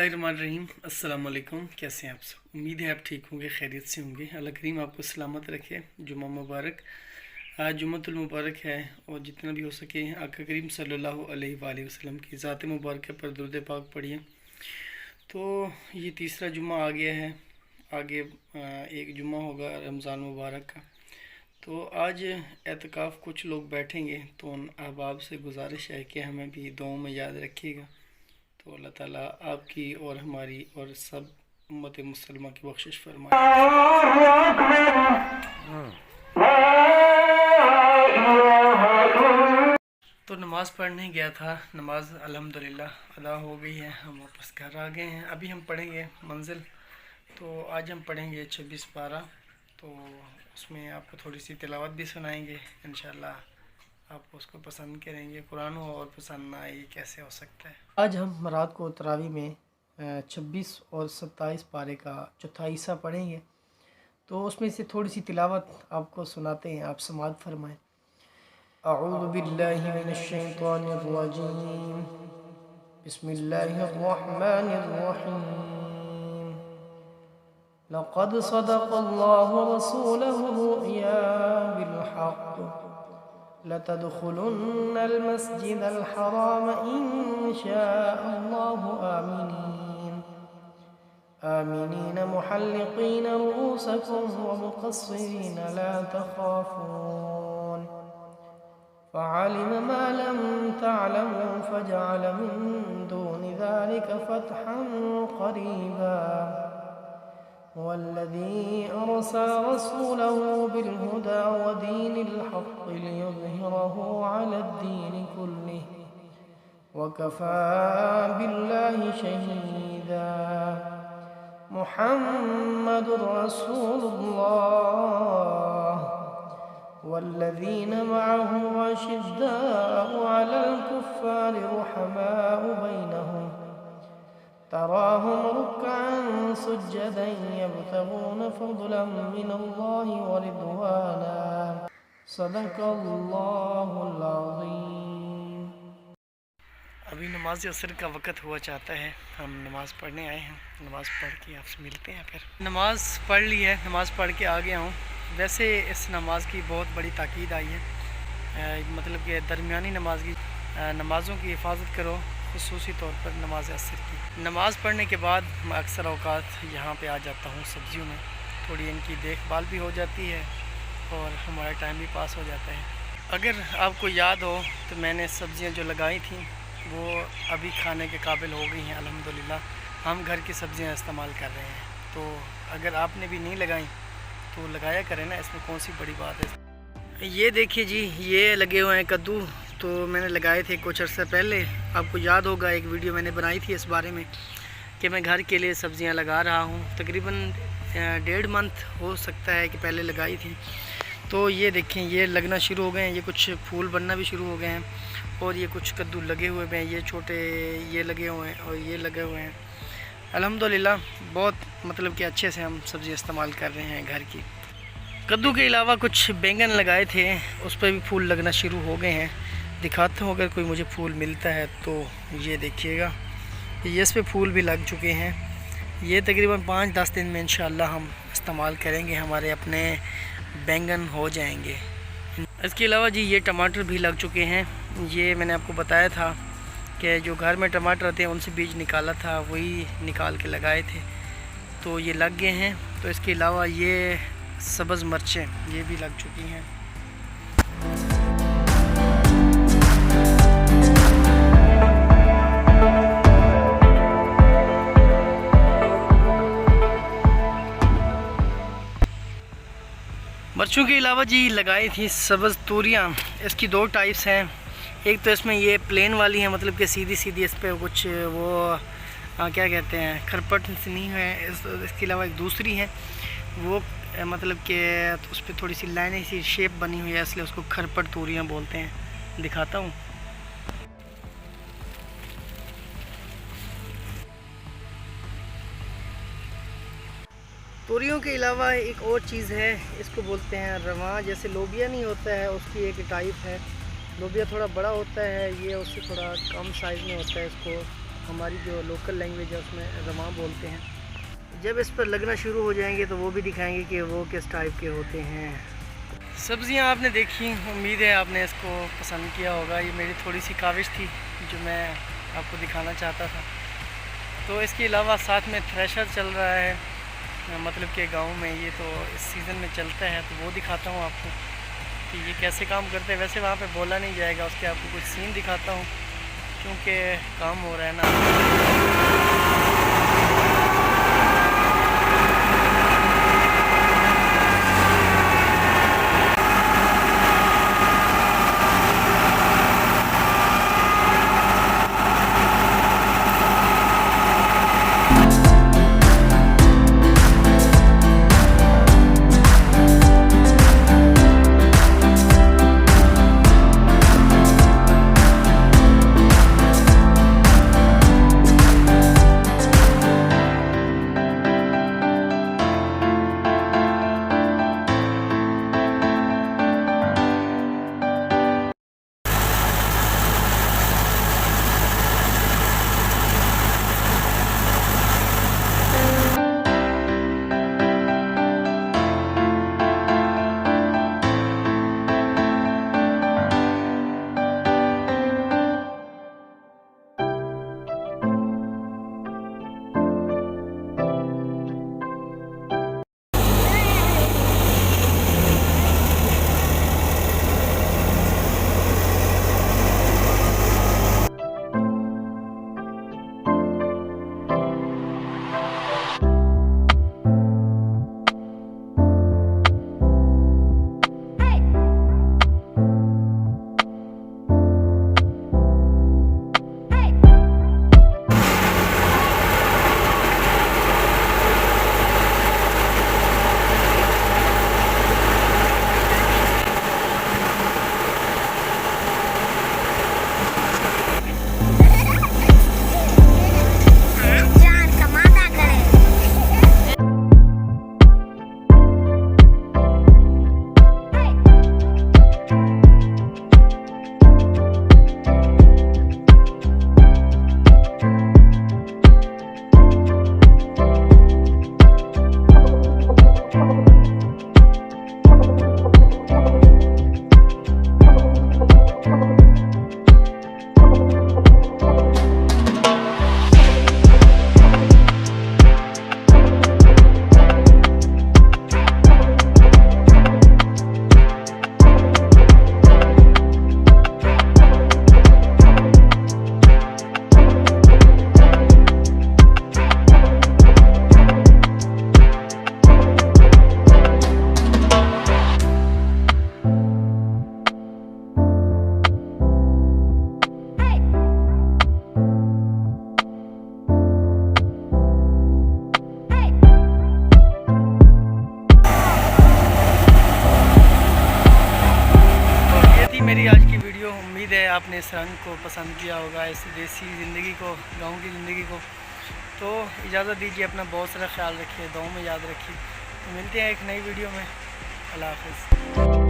बिस्मिल्लाहिर्रहमानिर्रहीम। अस्सलाम वालेकुम। कैसे हैं आप सब? उम्मीद है आप ठीक होंगे, खैरियत से होंगे। अल्लाह करीम आपको सलामत रखे। जुम्मा मुबारक। आज जुम्मतुल मुबारक है और जितना भी हो सके आका करीम सल्लल्लाहु अलैहि वसल्लम की ज़ात मुबारक पर दुरूद पाक पढ़िए। तो ये तीसरा जुम्मा आ गया है, आगे एक जुम्मा होगा रमज़ान मुबारक का। तो आज एतकाफ़ कुछ लोग बैठेंगे, तो उन अहबाब से गुजारिश है कि हमें भी दुआओं में याद रखिएगा। तो अल्लाह ताला आपकी और हमारी और सब उम्मत मुसलमा की बख्शिश फरमाए। तो नमाज़ पढ़ने गया था, नमाज अल्हम्दुलिल्लाह अदा हो गई है, हम वापस घर आ गए हैं। अभी हम पढ़ेंगे मंजिल। तो आज हम पढ़ेंगे 26 पारा। तो उसमें आपको थोड़ी सी तिलावत भी सुनाएंगे, इंशाल्लाह आप उसको पसंद करेंगे। कुरान हो और पसंद ना आए, ये कैसे हो सकता है। आज हम रात को तरावी में 26 और 27 पारे का चौथा हिस्सा पढ़ेंगे। तो उसमें से थोड़ी सी तिलावत आपको सुनाते हैं, आप समाअत फरमाएं। अऊज़ु बिल्लाहि मिनश शैतानिर रजीम, बिस्मिल्लाहिर रहमानिर रहीम। लक़द सदक़ल्लाहु रसूलहु रुया बिल हक़्क़ लतदखुलुन्नल मस्जिदल हराम इंशाअल्लाहु आमिनीन मुहल्लिक़ीन रुऊसकुम व मुक़स्सिरीन ला तख़ाफ़ून फ़अलिम मा लम तअलमू फ़जअल मिन दूनि ज़ालिका फ़तहन क़रीबा वल्लज़ी अरसल रसूलहु बिलहुदा व दीनिल हक़्क़ लियुज़हिरहु अलद्दीनि कुल्लिहि वकफ़ा बिल्लाहि शहीदा। मुहम्मदुर रसूलुल्लाह वल्लज़ीन मअहु अशिद्दाउ अलल कुफ़्फ़ारि रुहमाउ बैनहुम तराहुम रुक्अन सुज्जदन यब्तगून फ़ज़लन मिनल्लाहि व रिज़वाना। सदक़ल्लाहुल अज़ीम। अभी नमाज असर का वक़्त हुआ चाहता है, हम नमाज़ पढ़ने आए हैं। नमाज़ पढ़ के आपसे मिलते हैं। फिर नमाज़ पढ़ ली है, नमाज़ पढ़ के आ गया हूँ। वैसे इस नमाज की बहुत बड़ी ताकीद आई है, मतलब कि दरमियानी नमाज की नमाज़ों की हिफाजत करो, ख़ुसूसी तौर पर नमाज असर की। नमाज़ पढ़ने के बाद मैं अक्सर औक़ात यहाँ पे आ जाता हूँ सब्ज़ियों में, थोड़ी इनकी देखभाल भी हो जाती है और हमारा टाइम भी पास हो जाता है। अगर आपको याद हो तो मैंने सब्ज़ियाँ जो लगाई थी वो अभी खाने के काबिल हो गई हैं अल्हम्दुलिल्लाह। हम घर की सब्ज़ियाँ इस्तेमाल कर रहे हैं। तो अगर आपने भी नहीं लगाई तो लगाया करें ना, इसमें कौन सी बड़ी बात है। ये देखिए जी, ये लगे हुए हैं कद्दू। तो मैंने लगाए थे कुछ अर्सा पहले, आपको याद होगा एक वीडियो मैंने बनाई थी इस बारे में कि मैं घर के लिए सब्ज़ियाँ लगा रहा हूँ। तकरीबन 1.5 मंथ हो सकता है कि पहले लगाई थी। तो ये देखें, ये लगना शुरू हो गए हैं, ये कुछ फूल बनना भी शुरू हो गए हैं और ये कुछ कद्दू लगे हुए हैं। ये छोटे ये लगे हुए हैं और ये लगे हुए हैं। अल्हम्दुलिल्लाह बहुत मतलब कि अच्छे से हम सब्ज़ी इस्तेमाल कर रहे हैं घर की। कद्दू के अलावा कुछ बैंगन लगाए थे, उस पर भी फूल लगना शुरू हो गए हैं। दिखाता हूँ अगर कोई मुझे फूल मिलता है तो। ये देखिएगा, ये इस पर फूल भी लग चुके हैं। ये तकरीबन 5-10 दिन में इंशाअल्लाह हम इस्तेमाल करेंगे, हमारे अपने बैंगन हो जाएंगे। इसके अलावा जी ये टमाटर भी लग चुके हैं। ये मैंने आपको बताया था कि जो घर में टमाटर आते हैं उनसे बीज निकाला था, वही निकाल के लगाए थे, तो ये लग गए हैं। तो इसके अलावा ये सब्ज़ मिर्चें ये भी लग चुकी हैं। मिर्चों के अलावा जी लगाई थी सब्ज़ तूरियाँ। इसकी 2 टाइप्स हैं। एक तो इसमें ये प्लेन वाली है, मतलब कि सीधी सीधी इस पर कुछ वो क्या कहते हैं, खरपट नहीं है। इसके अलावा एक दूसरी है, वो मतलब कि उस पर थोड़ी सी लाइनें सी शेप बनी हुई है, इसलिए उसको खरपट तूरियाँ बोलते हैं। दिखाता हूँ। तोरियों के अलावा एक और चीज़ है, इसको बोलते हैं रवां। जैसे लोबिया नहीं होता है, उसकी एक टाइप है। लोबिया थोड़ा बड़ा होता है, ये उससे थोड़ा कम साइज़ में होता है। इसको हमारी जो लोकल लैंग्वेज है उसमें रवां बोलते हैं। जब इस पर लगना शुरू हो जाएंगे तो वो भी दिखाएंगे कि वो किस टाइप के होते हैं। सब्ज़ियाँ आपने देखी, उम्मीद है आपने इसको पसंद किया होगा। ये मेरी थोड़ी सी काविश थी जो मैं आपको दिखाना चाहता था। तो इसके अलावा साथ में थ्रेशर चल रहा है, मतलब कि गांव में ये तो इस सीज़न में चलता है, तो वो दिखाता हूँ आपको कि ये कैसे काम करते हैं। वैसे वहाँ पे बोला नहीं जाएगा, उसके आपको कुछ सीन दिखाता हूँ क्योंकि काम हो रहा है ना। मेरी आज की वीडियो, उम्मीद है आपने इस रंग को पसंद किया होगा, इस देसी ज़िंदगी को, गांव की ज़िंदगी को। तो इजाज़त दीजिए, अपना बहुत सारा ख्याल रखिए, दुआ में याद रखिए। तो मिलते हैं एक नई वीडियो में। अल्लाह हाफ़िज़।